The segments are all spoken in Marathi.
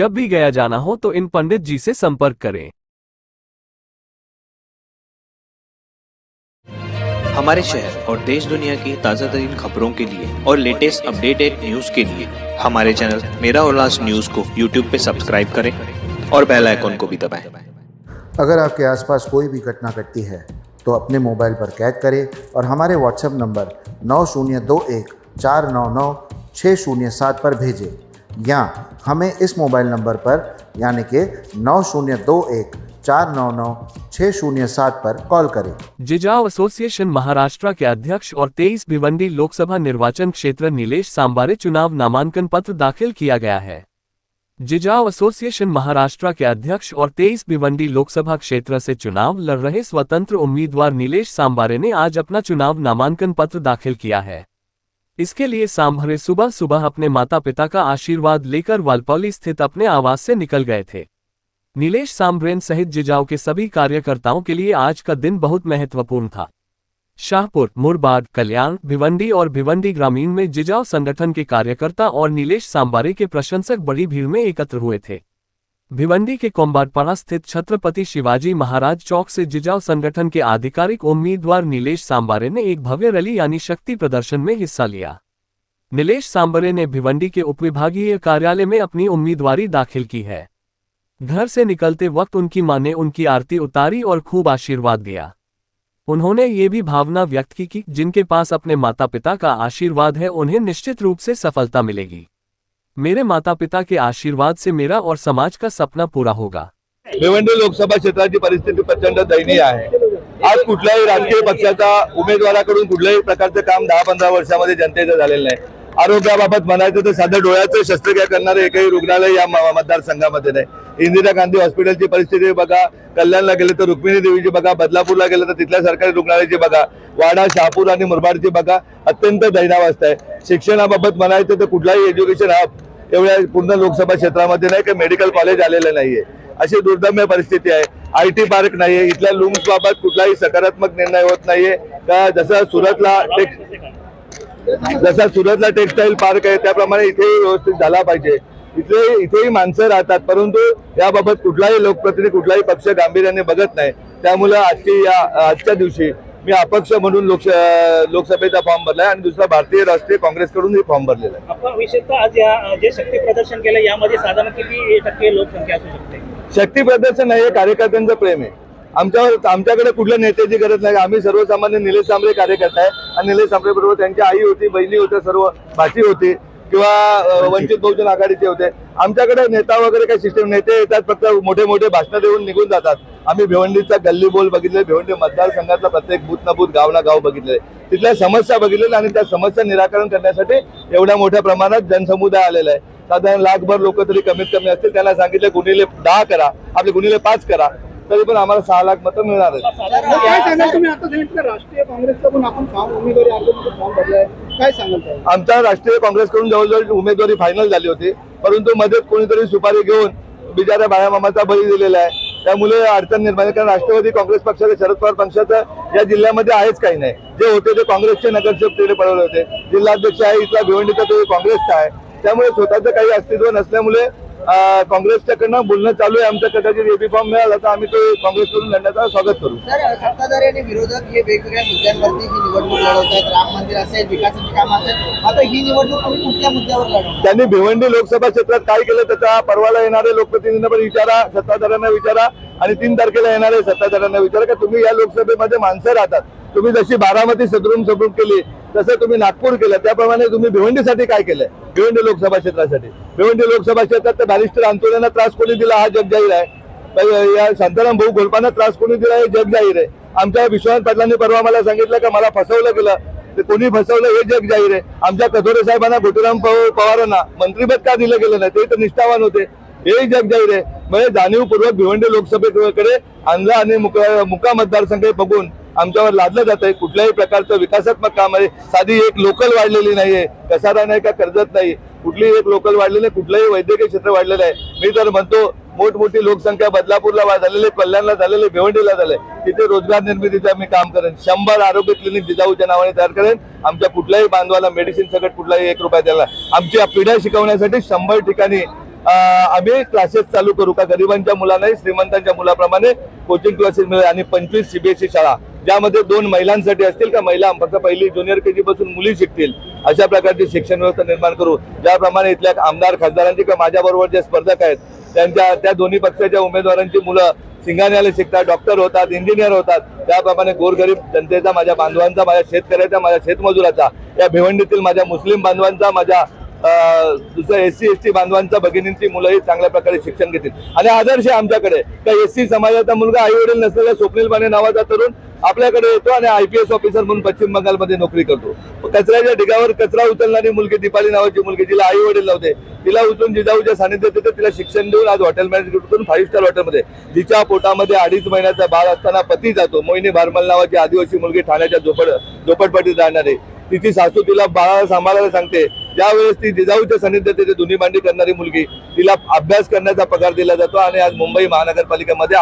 जब भी गया जाना हो तो इन पंडित जी से संपर्क करें। हमारे शहर और देश दुनिया की ताज़ा तरीन खबरों के लिए और लेटेस्ट अपडेटेड न्यूज़ के लिए हमारे चैनल मेरा उल्लास न्यूज़ को यूट्यूब पे सब्सक्राइब करें और बेल आइकन को भी दबाएं। अगर आपके आसपास कोई भी घटना घटती है तो अपने मोबाइल पर कैद करें और हमारे व्हाट्सएप नंबर 9021499607 पर भेजें, या हमें इस मोबाइल नंबर पर यानी कि 9021499607 पर कॉल करें। जिजाऊ एसोसिएशन महाराष्ट्र के अध्यक्ष और 23 भिवंडी लोकसभा निर्वाचन क्षेत्र नीलेश सांबारे चुनाव नामांकन पत्र दाखिल किया गया है। जिजाऊ एसोसिएशन महाराष्ट्र के अध्यक्ष और 23 भिवंडी लोकसभा क्षेत्र से चुनाव लड़ रहे स्वतंत्र उम्मीदवार नीलेश सांबारे ने आज अपना चुनाव नामांकन पत्र दाखिल किया है। इसके लिए सांबारे सुबह सुबह अपने माता पिता का आशीर्वाद लेकर वालपौली स्थित अपने आवास से निकल गए थे। नीलेश सांबरेन सहित जिजाऊ के सभी कार्यकर्ताओं के लिए आज का दिन बहुत महत्वपूर्ण था। शाहपुर, मुरबाड, कल्याण, भिवंडी और भिवंडी ग्रामीण में जिजाऊ संगठन के कार्यकर्ता और नीलेश सांबारे के प्रशंसक बड़ी भीड़ में एकत्र हुए थे। भिवंडी के कोम्बाडपाड़ा स्थित छत्रपति शिवाजी महाराज चौक से जिजाऊ संगठन के आधिकारिक उम्मीदवार नीलेश सांबारे ने एक भव्य रैली यानी शक्ति प्रदर्शन में हिस्सा लिया। नीलेश सांबारे ने भिवंडी के उपविभागीय कार्यालय में अपनी उम्मीदवारी दाखिल की है। घर से निकलते वक्त उनकी मां ने उनकी आरती उतारी और खूब आशीर्वाद दिया। उन्होंने ये भी भावना व्यक्त की कि जिनके पास अपने माता पिता का आशीर्वाद है उन्हें निश्चित रूप से सफलता मिलेगी। मेरे माता पिता के आशीर्वाद से मेरा और समाज का सपना पूरा होगा। भिवंडी लोकसभा क्षेत्राची परिस्थिती प्रचंड दयनीय आहे। आज कुठल्याही राजकीय पक्षाचा उमेदवाराकडून कुठल्याही प्रकारचे काम 10-15 वर्षामध्ये जनतेचं झालेलं नाही। आरोग्याबाबत म्हणायचं तर साधं डोळ्याचं शस्त्रक्रिया करणारे एकही रुग्णालय या मतदारसंघामध्ये नाही। इंदिरा गांधी हॉस्पिटलची परिस्थिती बघा, कल्याणला गेले तर रुक्मिणी देवीची बघा, बदलापूरला गेले तर तिथल्या सरकारी रुग्णालयाची बघा, वाडा, शहापूर आणि मुरबाडची बघा, अत्यंत दयनीयावस्था आहे। शिक्षणाबाबत म्हणायचं तर कुठलाही एज्युकेशन हब एवढ्या पूर्ण लोकसभा क्षेत्रामध्ये नाही की मेडिकल कॉलेज आलेलं नाहीये, अशी दुर्दम्य परिस्थिती आहे। IT पार्क नाहीये, इथल्या लूम्स बाबत कुठलाही सकारात्मक निर्णय होत नाहीये का जसं सुरतला टेक्सटाईल पार्क आहे त्याप्रमाणे इथेही व्यवस्थित झाला पाहिजे। इथेही माणसं राहतात, परंतु याबाबत कुठलाही लोकप्रतिनिधी कुठलाही पक्ष गांभीर्याने बघत नाही। त्यामुळे आजच्या दिवशी मी अपक्ष म्हणून लोकसभेचा फॉर्म भरलाय आणि दुसरा भारतीय राष्ट्रीय काँग्रेसकडून हे फॉर्म भरलेला आहे। आपण विशेषतः आज या जे शक्ती प्रदर्शन केलं यामध्ये साधारण किती टक्के लोकसंख्या असू शकते? शक्ती प्रदर्शन नाही, कार्यकर्त्यांचं प्रेम आहे। आमच्याकडे कुठल्या नेत्याची गरज नाही। आम्ही सर्वसामान्य निलेश सांबरे कार्यकर्ता आहे आणि निलेश सांबरे बरोबर त्यांची आई होती, बहिणी होत्या, सर्व भाची होती किंवा वंचित बहुजन आघाडीचे होते। आमच्याकडे नेता वगैरे काही सिस्टम, नेते येतात फक्त मोठे मोठे भाषण देऊन निघून जातात। आम्ही भिवंडीचा गल्ली बोल बघितले, भिवंडी मतदारसंघातला प्रत्येक बूथ ना बूथ, गाव ना गाव बघितले, तिथल्या समस्या बघितलेल्या आणि त्या समस्या निराकरण करण्यासाठी एवढ्या मोठ्या प्रमाणात जनसमुदाय आलेला आहे। साधारण लाखभर लोक तरी कमीत कमी असतील। त्यांना सांगितले गुणिले 10 करा, आपले गुणिले 5 करा, तरी पण आम्हाला 6 लाख मतं मिळणार आहेत। काय सांगाल तुम्ही? आता सांगितलं राष्ट्रीय काँग्रेसचा पण आपण उमेदवारी अर्जामध्ये फॉर्म भरलाय, काय सांगाल? आमच्या राष्ट्रीय काँग्रेसकडून जवळजवळ उमेदवारी फायनल झाली होती, परंतु मध्येच कोणीतरी सुपारी घेऊन बिचाऱ्या बाळामामाचा बळी दिलेला आहे। त्यामुळे अडचण निर्माण, कारण राष्ट्रवादी काँग्रेस पक्षाचं, शरद पवार पक्षाचं या जिल्ह्यामध्ये आहेच काही नाही। जे होते ते काँग्रेसचे नगरसेवक तिकडे पळवले होते। जिल्हाध्यक्ष आहे इथला भिवंडीचा, तो काँग्रेसचा आहे। त्यामुळे स्वतःचं काही अस्तित्व नसल्यामुळे काँग्रेसच्याकडनं बोलणं चालू आहे। आमच्या कदाचित एबी फॉर्म मिळाला तर आम्ही तो काँग्रेसकडून लढण्याचा स्वागत करू। सर, सत्ताधारी आणि विरोधक हे वेगवेगळ्या मुद्द्यांवरती ही निवडणूक लढवत आहेत। राम मंदिर असेल, विकासाची कामं असेल, आता ही निवडणूक तुम्ही कुठल्या मुद्द्यावर लढवणार? त्यांनी भिवंडी लोकसभा क्षेत्रात काय केलं त्याचा परवाला येणारे लोकप्रतिनिधींना पण विचारा, सत्ताधाऱ्यांना विचारा आणि 3 तारखेला येणारे सत्ताधाऱ्यांना विचारा की तुम्ही या लोकसभेमध्ये माणसं राहतात। तुम्ही जशी बारामती सदरून केली तसं तुम्ही नागपूर केलं, त्याप्रमाणे तुम्ही भिवंडीसाठी काय केलंय? भिवंडी लोकसभा क्षेत्रासाठी, भिवंडी लोकसभा क्षेत्रात बॅरिस्टर आंदोलनाला त्रास कोणी दिला हा जग जाहीर आहे। या शांताराम भाऊ घोलपांना त्रास कोणी दिला हे जग जाहीर आहे। आमच्या विश्वनाथ पाटलांनी परवा मला सांगितलं की मला फसवलं गेलं, ते कोणी फसवलं हे जग जाहीर आहे। आमच्या कथोरे साहेबांना, गोटीराम पवारांना मंत्रिपद का दिलं गेलं नाही, ते तर निष्ठावान होते, हे जग जाहीर आहे। म्हणजे जाणीवपूर्वक भिवंडी लोकसभेकडे आणला आणि मुका मतदारसंघ बघून आमच्यावर लादलं जात आहे। कुठल्याही प्रकारचं विकासात्मक काम आहे, साधी एक लोकल वाढलेली नाहीये, कसारा नाही का कर्जत नाही, कुठलीही एक लोकल वाढलेली नाही, कुठलंही वैद्यकीय क्षेत्र वाढलेलं आहे। मी तर म्हणतो मोठमोठी लोकसंख्या बदलापूरला झालेली, कल्याणला झालेली, भिवंडीला झाले, तिथे रोजगार निर्मितीचं मी काम करेन। 100 आरोग्य क्लिनिक जिजाऊच्या नावाने तयार करेन। आमच्या कुठल्याही बांधवाला मेडिसिन सकट कुठलाही 1 रुपया द्यायला, आमच्या पिढ्या शिकवण्यासाठी 100 ठिकाणी आम्ही क्लासेस चालू करू का गरिबांच्या मुलांनाही श्रीमंतांच्या मुलाप्रमाणे कोचिंग क्लासेस मिळेल आणि 25 CBSE शाळा ज्यामध्ये 2 महिलांसाठी असतील का महिला फक्त पहिली ज्युनियर KG पासून मुली शिकतील अशा प्रकारची शिक्षण व्यवस्था निर्माण करू। ज्याप्रमाणे इथल्या आमदार खासदारांची किंवा माझ्याबरोबर जे स्पर्धक आहेत त्या दोन्ही पक्षाच्या उमेदवारांची मुलं सिंगाण्याला शिकतात, डॉक्टर होतात, इंजिनियर होतात, त्याप्रमाणे गोरगरीब जनतेचा, माझ्या बांधवांचा, माझ्या शेतकऱ्याचा, माझ्या शेतमजुराचा, या भिवंडीतील माझ्या मुस्लिम बांधवांचा, माझ्या दुसऱ्या SC ST बांधवांचा भगिनींची मुलंही चांगल्या प्रकारे शिक्षण घेतील। आणि आदर्श आमच्याकडे का SC समाजाचा मुलगा आई वडील नसलेला स्वप्नील बाणे नावाचा तरुण आपल्याकडे येतो आणि IPS ऑफिसर म्हणून पश्चिम बंगालमध्ये नोकरी करतो। कचऱ्याच्या ढिगावर कचरा उचलणारी मुलगी दीपाली नावाची मुलगी, जिला आई वडील नव्हते, तिला उचलून जिजाऊच्या सानिध्यात येते, तिला शिक्षण देऊन आज हॉटेल मॅनेजमेंट करून 5 स्टार हॉटेलमध्ये, जिच्या पोटामध्ये 2.5 महिन्याचा बाळ असताना पती जातो, मोहिनी भारमल नावाची आदिवासी मुलगी ठाण्याच्या झोपडपट्टीत राहणारी, तिची सासू तिला बाळाला सांभाळायला सांगते, ज्यावेळेस ती जिजाऊच्या सानिध्यात येते धुनी मांडी करणारी मुलगी, तिला अभ्यास करण्याचा पगार दिला जातो आणि आज मुंबई महानगरपालिकेमध्ये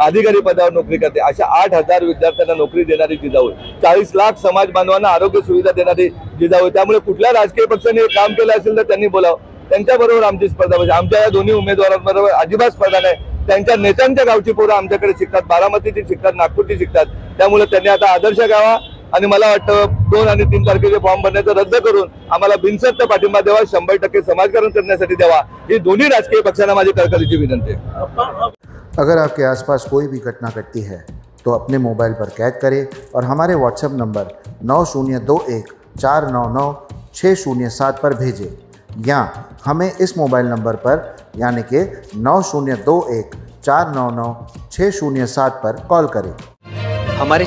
अधिकारी पदावर नोकरी करते। अशा 8,000 विद्यार्थ्यांना नोकरी देणारी जिजाऊ, 40 लाख समाज बांधवांना आरोग्य सुविधा देणारी जिजाऊ। त्यामुळे कुठल्या राजकीय पक्षाने काम केलं असेल तर त्यांनी बोलावं, त्यांच्याबरोबर आमची स्पर्धा पाहिजे। आमच्या या दोन्ही उमेदवारांबरोबर अजिबात स्पर्धा नाही, त्यांच्या नेत्यांच्या गावची पोरं आमच्याकडे शिकतात, बारामतीची शिकतात, नागपूरची शिकतात, त्यामुळे त्यांनी आता आदर्श घ्यावा आणि मला वाटतं 2 आणि 3 तारखेचे फॉर्म भरण्याचं रद्द करून आम्हाला बिनशर्त पाठिंबा द्यावा, 100% समाजकारण करण्यासाठी द्यावा, ही दोन्ही राजकीय पक्षांना माझी कळकळीची विनंती आहे। अगर आपके आसपास कोई भी घटना घटती है तो अपने मोबाइल पर कैद करें और हमारे WhatsApp नंबर 9021 499 607 पर भेजें, या हमें इस मोबाइल नंबर पर यानी कि 9021 499 607 पर कॉल करें। हमारे